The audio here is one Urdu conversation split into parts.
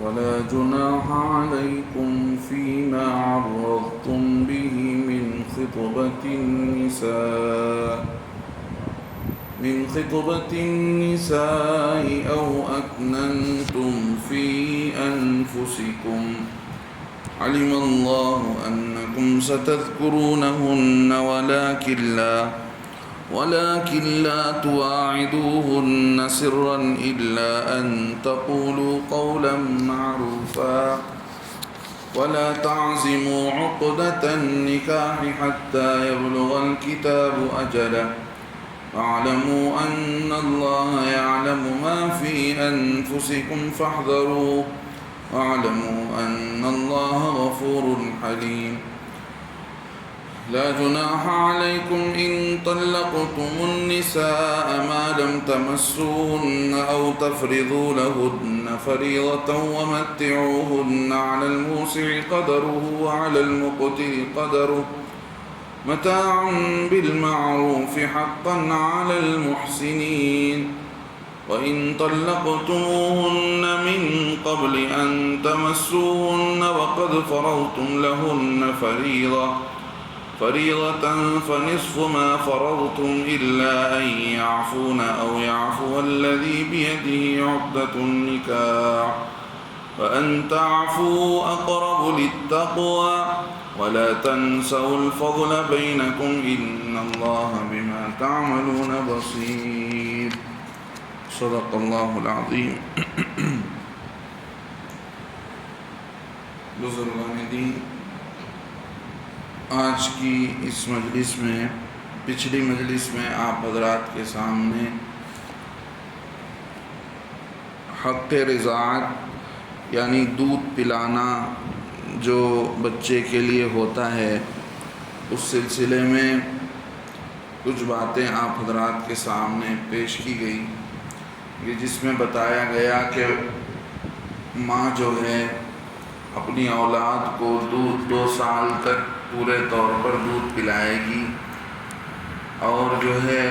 ولا جناح عليكم فيما عرضتم به من خطبة النساء أو أكننتم في أنفسكم علم الله أنكم ستذكرونهن ولكن لا تواعدوهن سرا إلا أن تقولوا قولا معروفا ولا تعزموا عقدة النكاح حتى يبلغ الكتاب أجله واعلموا أن الله يعلم ما في أنفسكم فاحذروه واعلموا أن الله غفور حليم لا جناح عليكم إن طلقتم النساء ما لم تمسوهن أو تفرضوا لهن فريضة ومتعوهن على الموسع قدره وعلى المقتر قدره متاعا بالمعروف حقا على المحسنين وإن طلقتموهن من قبل أن تمسوهن وقد فرضتم لهن فريضة فنصف ما فرضتم إلا أن يعفون أو يعفو الذي بيده عقدة النكاح وأن تعفوا أقرب للتقوى ولا تنسوا الفضل بينكم إن الله بما تعملون بصير صدق اللہ العظیم. بزرگان دین، آج کی اس مجلس میں، پچھلی مجلس میں آپ حضرات کے سامنے حق رضاعت یعنی دودھ پلانا جو بچے کے لیے ہوتا ہے، اس سلسلے میں کچھ باتیں آپ حضرات کے سامنے پیش کی گئی کہ جس میں بتایا گیا کہ ماں جو ہے اپنی اولاد کو 2 سال تک پورے طور پر دودھ پلائے گی، اور جو ہے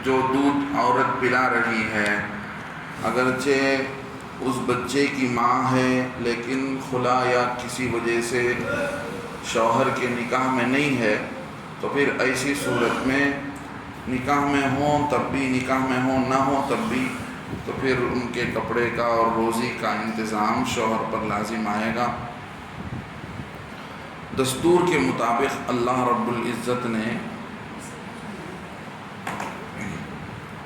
جو دودھ عورت پلا رہی ہے اگرچہ اس بچے کی ماں ہے لیکن خلا یا کسی وجہ سے شوہر کے نکاح میں نہیں ہے، تو پھر ایسی صورت میں نکاح میں ہوں تب بھی، نکاح میں ہوں نہ ہوں تب بھی، تو پھر ان کے کپڑے کا اور روزی کا انتظام شوہر پر لازم آئے گا. دستور کے مطابق اللہ رب العزت نے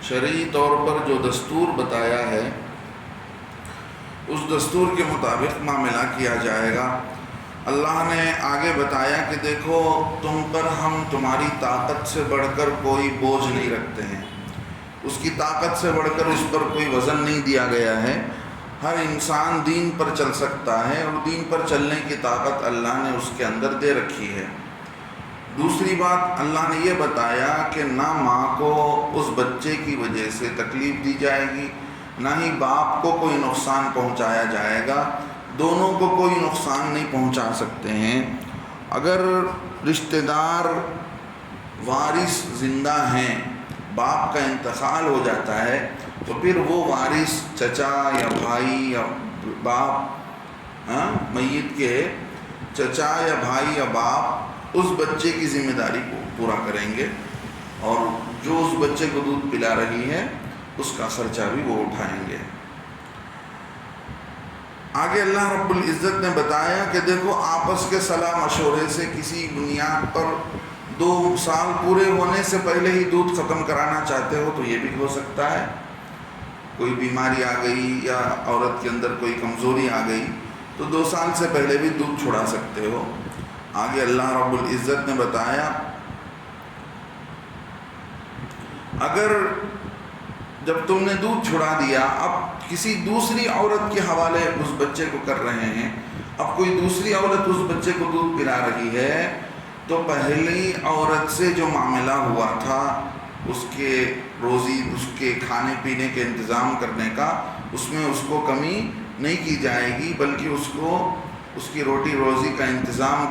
شرعی طور پر جو دستور بتایا ہے اس دستور کے مطابق معاملہ کیا جائے گا. اللہ نے آگے بتایا کہ دیکھو تم پر ہم تمہاری طاقت سے بڑھ کر کوئی بوجھ نہیں رکھتے ہیں، اس کی طاقت سے بڑھ کر اس پر کوئی وزن نہیں دیا گیا ہے. ہر انسان دین پر چل سکتا ہے اور دین پر چلنے کی طاقت اللہ نے اس کے اندر دے رکھی ہے. دوسری بات اللہ نے یہ بتایا کہ نہ ماں کو اس بچے کی وجہ سے تکلیف دی جائے گی، نہ ہی باپ کو کوئی نقصان پہنچایا جائے گا، دونوں کو کوئی نقصان نہیں پہنچا سکتے ہیں. اگر رشتہ دار وارث زندہ ہیں، باپ کا انتقال ہو جاتا ہے، تو پھر وہ وارث چچا یا بھائی یا باپ، میت کے چچا یا بھائی یا باپ اس بچے کی ذمہ داری کو پورا کریں گے، اور جو اس بچے کو دودھ پلا رہی ہے اس کا خرچہ بھی وہ اٹھائیں گے. آگے اللہ رب العزت نے بتایا کہ دیکھو آپس کے صلاح مشورے سے کسی بنیاد پر 2 سال پورے ہونے سے پہلے ہی دودھ ختم کرانا چاہتے ہو تو یہ بھی ہو سکتا ہے. کوئی بیماری آ گئی یا عورت کے اندر کوئی کمزوری آ گئی تو 2 سال سے پہلے بھی دودھ چھڑا سکتے ہو. آگے اللہ رب العزت نے بتایا اگر جب تم نے دودھ چھڑا دیا، اب کسی دوسری عورت کے حوالے اس بچے کو کر رہے ہیں، اب کوئی دوسری عورت اس بچے کو دودھ پلا رہی ہے، تو پہلی عورت سے جو معاملہ ہوا تھا اس کے روزی، اس کے کھانے پینے کے انتظام کرنے کا، اس میں اس کو کمی نہیں کی جائے گی، بلکہ اس کو اس کی روٹی روزی کا انتظام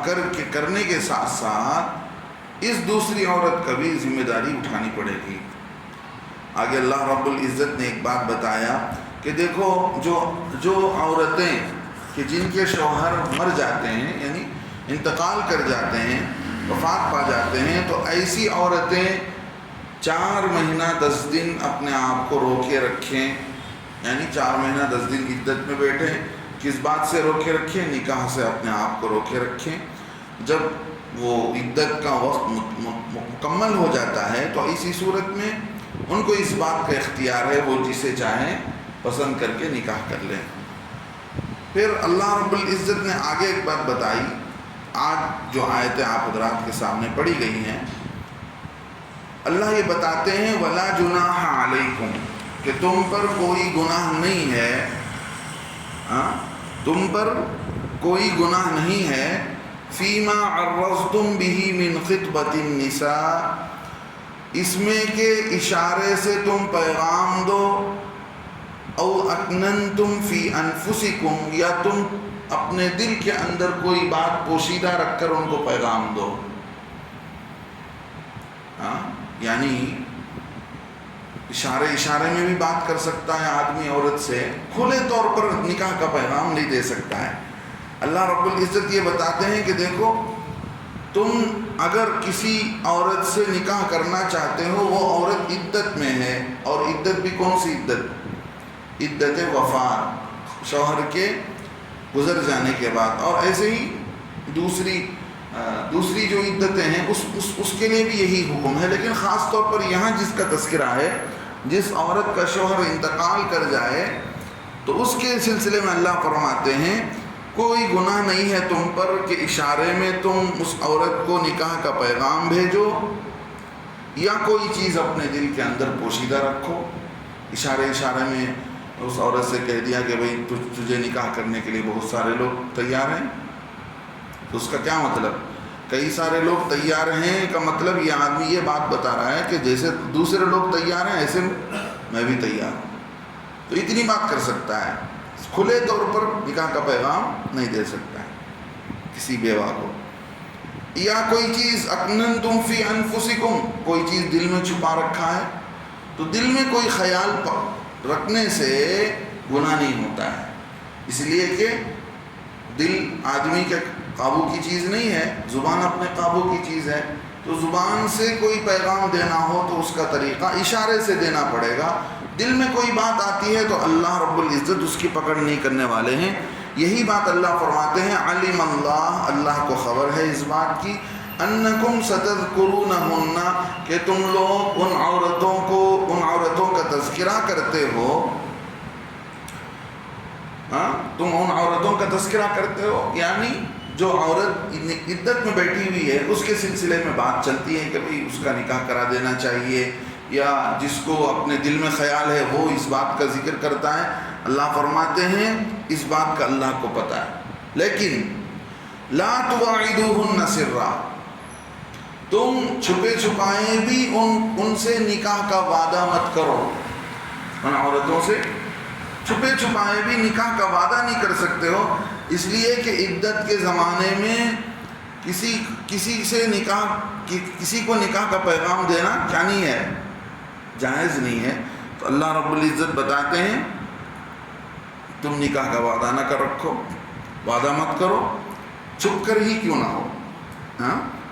کرنے کے ساتھ ساتھ اس دوسری عورت کا بھی ذمہ داری اٹھانی پڑے گی. آگے اللہ رب العزت نے ایک بات بتایا کہ دیکھو جو عورتیں کہ جن کے شوہر مر جاتے ہیں یعنی انتقال کر جاتے ہیں، وفات پا جاتے ہیں، تو ایسی عورتیں 4 مہینہ 10 دن اپنے آپ کو روکے رکھیں، یعنی 4 مہینہ 10 دن عدت میں بیٹھیں۔ کس بات سے روکے رکھیں؟ نکاح سے اپنے آپ کو روکے رکھیں۔ جب وہ عدت کا وقت مکمل ہو جاتا ہے تو اسی صورت میں ان کو اس بات کا اختیار ہے، وہ جسے چاہیں پسند کر کے نکاح کر لیں۔ پھر اللہ رب العزت نے آگے ایک بات بتائی، آج جو آیتیں آپ حضرات کے سامنے پڑھی گئی ہیں، اللہ یہ بتاتے ہیں وَلَا جُنَاحَ عَلَيْكُمْ، کہ تم پر کوئی گناہ نہیں ہے، تم پر کوئی گناہ نہیں ہے، فِيمَا عَرَّضْتُمْ بِهِ مِنْ خِطْبَةِ النِّسَاءِ، اس میں کہ اشارے سے تم پیغام دو، او اکننتم فی انفسکم، یا تم اپنے دل کے اندر کوئی بات پوشیدہ رکھ کر ان کو پیغام دو۔ یعنی اشارے میں بھی بات کر سکتا ہے آدمی عورت سے، کھلے طور پر نکاح کا پیغام نہیں دے سکتا ہے۔ اللہ رب العزت یہ بتاتے ہیں کہ دیکھو، تم اگر کسی عورت سے نکاح کرنا چاہتے ہو، وہ عورت عدت میں ہے، اور عدت بھی کون سی عدت؟ عدت وفات، شوہر کے گزر جانے کے بعد، اور ایسے ہی دوسری جو عدتیں ہیں اس کے لیے بھی یہی حکم ہے، لیکن خاص طور پر یہاں جس کا تذکرہ ہے، جس عورت کا شوہر انتقال کر جائے، تو اس کے سلسلے میں اللہ فرماتے ہیں کوئی گناہ نہیں ہے تم پر کہ اشارے میں تم اس عورت کو نکاح کا پیغام بھیجو، یا کوئی چیز اپنے دل کے اندر پوشیدہ رکھو۔ اشارے میں اس عورت سے کہہ دیا کہ بھئی تجھے نکاح کرنے کے لیے بہت سارے لوگ تیار ہیں، تو اس کا کیا مطلب؟ کئی سارے لوگ تیار ہیں کا مطلب یہ آدمی یہ بات بتا رہا ہے کہ جیسے دوسرے لوگ تیار ہیں ایسے میں بھی تیار ہوں، تو اتنی بات کر سکتا ہے، کھلے طور پر نکاح کا پیغام نہیں دے سکتا ہے کسی بیوہ کو۔ یا کوئی چیز اکننتم فی انفسکم، کوئی چیز دل میں چھپا رکھا ہے، تو دل میں کوئی خیال رکھنے سے گناہ نہیں ہوتا ہے، اس لیے کہ دل آدمی کے قابو کی چیز نہیں ہے، زبان اپنے قابو کی چیز ہے، تو زبان سے کوئی پیغام دینا ہو تو اس کا طریقہ اشارے سے دینا پڑے گا۔ دل میں کوئی بات آتی ہے تو اللہ رب العزت اس کی پکڑ نہیں کرنے والے ہیں۔ یہی بات اللہ فرماتے ہیں علم اللہ، اللہ کو خبر ہے اس بات کی، انکم ستذکرونہن، کہ تم لوگ ان عورتوں کا تذکرہ کرتے ہو، تم ان عورتوں کا تذکرہ کرتے ہو، یعنی جو عورت عدت میں بیٹھی ہوئی ہے اس کے سلسلے میں بات چلتی ہے کہ بھئی اس کا نکاح کرا دینا چاہیے، یا جس کو اپنے دل میں خیال ہے وہ اس بات کا ذکر کرتا ہے۔ اللہ فرماتے ہیں اس بات کا اللہ کو پتہ ہے، لیکن لا تواعدوہن سرا، تم چھپے چھپائے بھی ان سے نکاح کا وعدہ مت کرو، ان عورتوں سے چھپے چھپائے بھی نکاح کا وعدہ نہیں کر سکتے ہو، اس لیے کہ عدت کے زمانے میں کسی کو نکاح کا پیغام دینا کیا نہیں ہے؟ جائز نہیں ہے۔ تو اللہ رب العزت بتاتے ہیں تم نکاح کا وعدہ نہ کر رکھو، وعدہ مت کرو، چھپ کر ہی کیوں نہ ہو،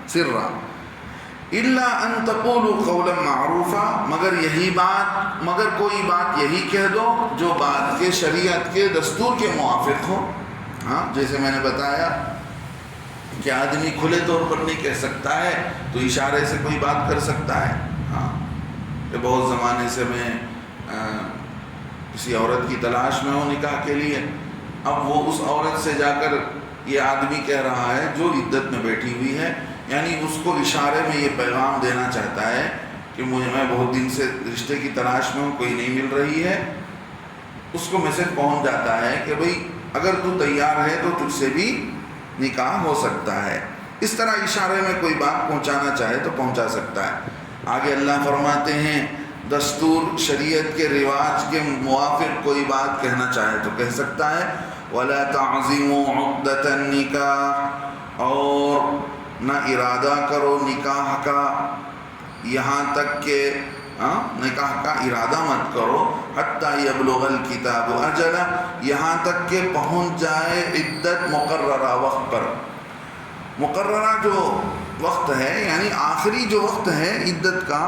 سرا الا ان تقولوا قولا معروفا، مگر کوئی بات یہی کہہ دو جو بات کے شریعت کے دستور کے موافق ہو۔ جیسے میں نے بتایا کہ آدمی کھلے طور پر نہیں کہہ سکتا ہے تو اشارے سے کوئی بات کر سکتا ہے۔ کہ بہت زمانے سے میں کسی عورت کی تلاش میں ہوں نکاح کے لیے، اب وہ اس عورت سے جا کر یہ آدمی کہہ رہا ہے جو عدت میں بیٹھی ہوئی ہے، یعنی اس کو اشارے میں یہ پیغام دینا چاہتا ہے کہ میں بہت دن سے رشتے کی تلاش میں ہوں، کوئی نہیں مل رہی ہے، اس کو میسج پہنچ جاتا ہے کہ بھئی اگر تو تیار ہے تو تجھ سے بھی نکاح ہو سکتا ہے۔ اس طرح اشارے میں کوئی بات پہنچانا چاہے تو پہنچا سکتا ہے۔ آگے اللہ فرماتے ہیں دستور شریعت کے رواج کے موافق کوئی بات کہنا چاہے تو کہہ سکتا ہے۔ وَلَا تَعْزِمُوا عُقْدَةَ النِّكَاحِ، اور نہ ارادہ کرو نکاح کا، یہاں تک کہ نکاح کا ارادہ مت کرو حتی یبلغ الکتاب اجلہ، یہاں تک کہ پہنچ جائے عدت مقررہ وقت پر۔ مقررہ جو وقت ہے یعنی آخری جو وقت ہے عدت کا،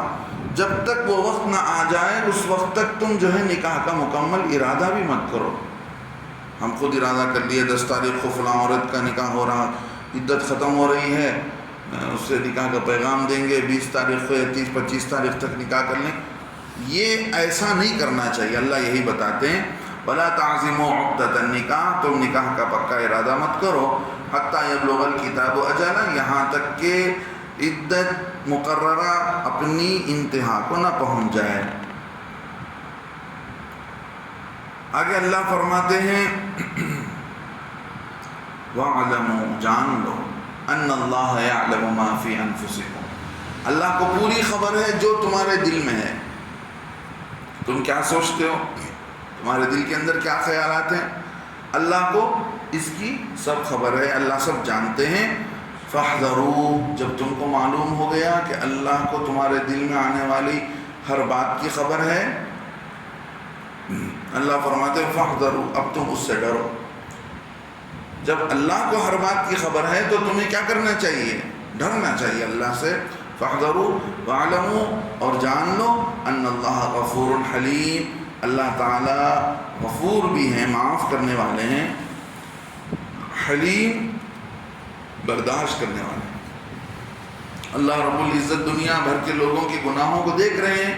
جب تک وہ وقت نہ آ جائے اس وقت تک تم جو ہے نکاح کا مکمل ارادہ بھی مت کرو۔ ہم خود ارادہ کر لیے 10 تاریخ کو فلاں عورت کا نکاح ہو رہا، عدت ختم ہو رہی ہے، اس سے نکاح کا پیغام دیں گے، 20 تاریخ کو 30-25 تاریخ تک نکاح کر لیں، یہ ایسا نہیں کرنا چاہیے۔ اللہ یہی بتاتے ہیں وَلَا تَعْزِمُوا عُقْدَةَ النِّكَاحِ، تم نکاح کا پکا ارادہ مت کرو، حَتَّى يَبْلُغَ الْكِتَابُ أَجَلَهُ، یہاں تک کہ عدت مقررہ اپنی انتہا کو نہ پہنچ جائے۔ آگے اللہ فرماتے ہیں وَاعْلَمُوا، جان لو، أَنَّ اللَّهَ يَعْلَمُ مَا فِي أَنفُسِكُمْ، اللہ کو پوری خبر ہے جو تمہارے دل میں ہے۔ تم کیا سوچتے ہو، تمہارے دل کے اندر کیا خیالات ہیں، اللہ کو اس کی سب خبر ہے، اللہ سب جانتے ہیں۔ فاحذروا، جب تم کو معلوم ہو گیا کہ اللہ کو تمہارے دل میں آنے والی ہر بات کی خبر ہے، اللہ فرماتے ہیں فاحذروا، اب تم اس سے ڈرو۔ جب اللہ کو ہر بات کی خبر ہے تو تمہیں کیا کرنا چاہیے، ڈرنا چاہیے اللہ سے۔ فاحذروا واعلموا، اور جان لو، ان اللہ غفور حلیم، اللہ تعالیٰ غفور بھی ہیں، معاف کرنے والے ہیں، حلیم برداشت کرنے والے ہیں۔ اللہ رب العزت دنیا بھر کے لوگوں کے گناہوں کو دیکھ رہے ہیں،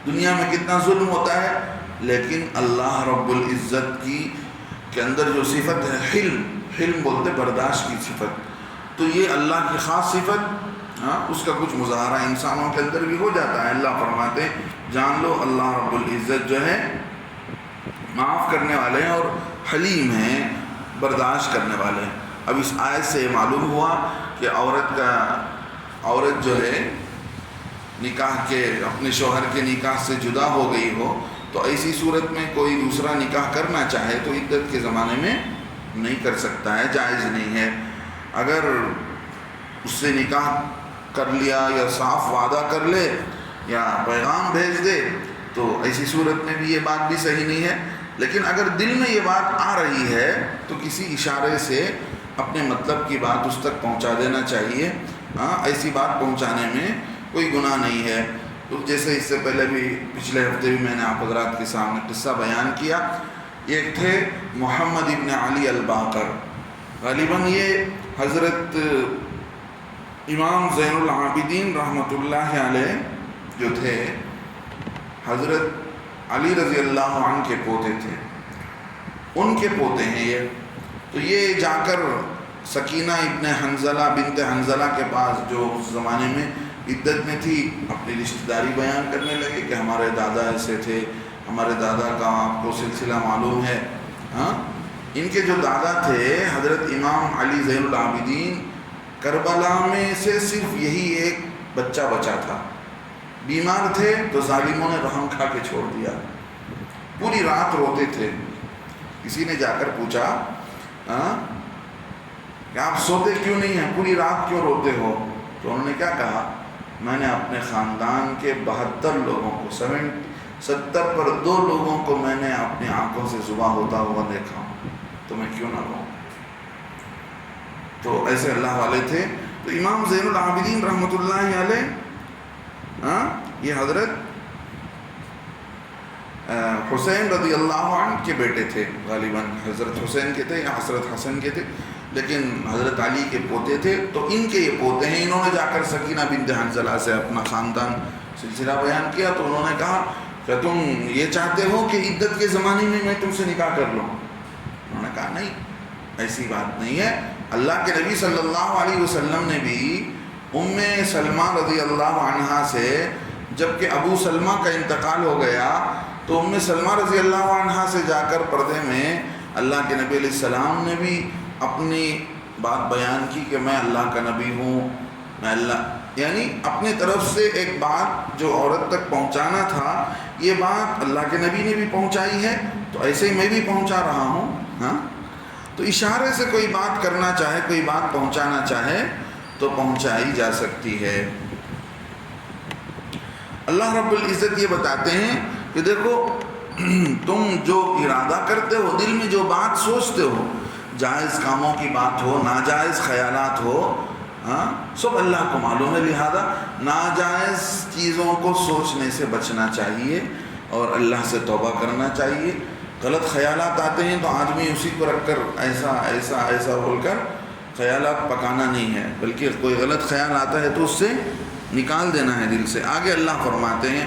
دنیا میں کتنا ظلم ہوتا ہے، لیکن اللہ رب العزت کی کے اندر جو صفت ہے حلم، حلم بولتے برداشت کی صفت، تو یہ اللہ کی خاص صفت، اس کا کچھ مظاہرہ انسانوں کے اندر بھی ہو جاتا ہے۔ اللہ فرماتے ہیں جان لو اللہ رب العزت جو ہے معاف کرنے والے ہیں اور حلیم ہیں، برداشت کرنے والے ہیں۔ اب اس آیت سے یہ معلوم ہوا کہ عورت جو ہے نکاح کے اپنے شوہر کے نکاح سے جدا ہو گئی ہو تو ایسی صورت میں کوئی دوسرا نکاح کرنا چاہے تو عدت کے زمانے میں نہیں کر سکتا ہے، جائز نہیں ہے۔ اگر اس سے نکاح کر لیا یا صاف وعدہ کر لے یا پیغام بھیج دے تو ایسی صورت میں بھی یہ بات بھی صحیح نہیں ہے، لیکن اگر دل میں یہ بات آ رہی ہے تو کسی اشارے سے اپنے مطلب کی بات اس تک پہنچا دینا چاہیے۔ ایسی بات پہنچانے میں کوئی گناہ نہیں ہے۔ تو جیسے اس سے پہلے بھی پچھلے ہفتے بھی میں نے آپ حضرات کے سامنے قصہ بیان کیا، ایک تھے محمد ابن علی الباقر، غالباً یہ حضرت امام زین العابدین رحمۃ اللہ علیہ جو تھے حضرت علی رضی اللہ عنہ کے پوتے تھے، ان کے پوتے ہیں یہ۔ تو یہ جا کر سکینہ ابن حنزلہ بنت حنزلہ کے پاس جو اس زمانے میں عدت میں تھی اپنی رشتہ داری بیان کرنے لگے کہ ہمارے دادا ایسے تھے، ہمارے دادا کا آپ کو سلسلہ معلوم ہے۔ ان کے جو دادا تھے حضرت امام علی زین العابدین، کربلا میں سے صرف یہی ایک بچہ بچا تھا، بیمار تھے تو ظالموں نے رحم کھا کے چھوڑ دیا، پوری رات روتے تھے۔ کسی نے جا کر پوچھا کہ آپ سوتے کیوں نہیں ہیں، پوری رات کیوں روتے ہو؟ تو انہوں نے کیا کہا، میں نے اپنے خاندان کے 72 لوگوں کو 70 پر 2 لوگوں کو میں نے اپنی آنکھوں سے ذبح ہوتا ہوا دیکھا ہوں، تو میں کیوں نہ رہوں۔ تو ایسے اللہ والے تھے۔ تو امام زین العابدین رحمۃ اللہ علیہ یہ حضرت حسین رضی اللہ عنہ کے بیٹے تھے، غالباً حضرت حسین کے تھے یا حضرت حسن کے تھے، لیکن حضرت علی کے پوتے تھے۔ تو ان کے یہ پوتے ہیں، انہوں نے جا کر سکینہ بنت حنزلہ سے اپنا خاندان سلسلہ بیان کیا۔ تو انہوں نے کہا کہ تم یہ چاہتے ہو کہ عدت کے زمانے میں تم سے نکاح کر لوں؟ انہوں نے کہا نہیں، ایسی بات نہیں ہے۔ اللہ کے نبی صلی اللہ علیہ وسلم نے بھی ام سلمہ رضی اللہ عنہا سے، جب کہ ابو سلمہ کا انتقال ہو گیا تو ام سلمہ رضی اللہ عنہا سے جا کر پردے میں اللہ کے نبی علیہ السلام نے بھی اپنی بات بیان کی کہ میں اللہ کا نبی ہوں، میں اللہ، یعنی اپنی طرف سے ایک بات جو عورت تک پہنچانا تھا یہ بات اللہ کے نبی نے بھی پہنچائی ہے، تو ایسے ہی میں بھی پہنچا رہا ہوں۔ تو اشارے سے کوئی بات کرنا چاہے، کوئی بات پہنچانا چاہے تو پہنچائی جا سکتی ہے۔ اللہ رب العزت یہ بتاتے ہیں کہ دیکھو تم جو ارادہ کرتے ہو، دل میں جو بات سوچتے ہو، جائز کاموں کی بات ہو، ناجائز خیالات ہو، ہاں سب اللہ کو معلوم ہے، لہذا ناجائز چیزوں کو سوچنے سے بچنا چاہیے اور اللہ سے توبہ کرنا چاہیے۔ غلط خیالات آتے ہیں تو آدمی اسی کو رکھ کر ایسا ایسا ایسا بول کر خیالات پکانا نہیں ہے، بلکہ کوئی غلط خیال آتا ہے تو اس سے نکال دینا ہے دل سے۔ آگے اللہ فرماتے ہیں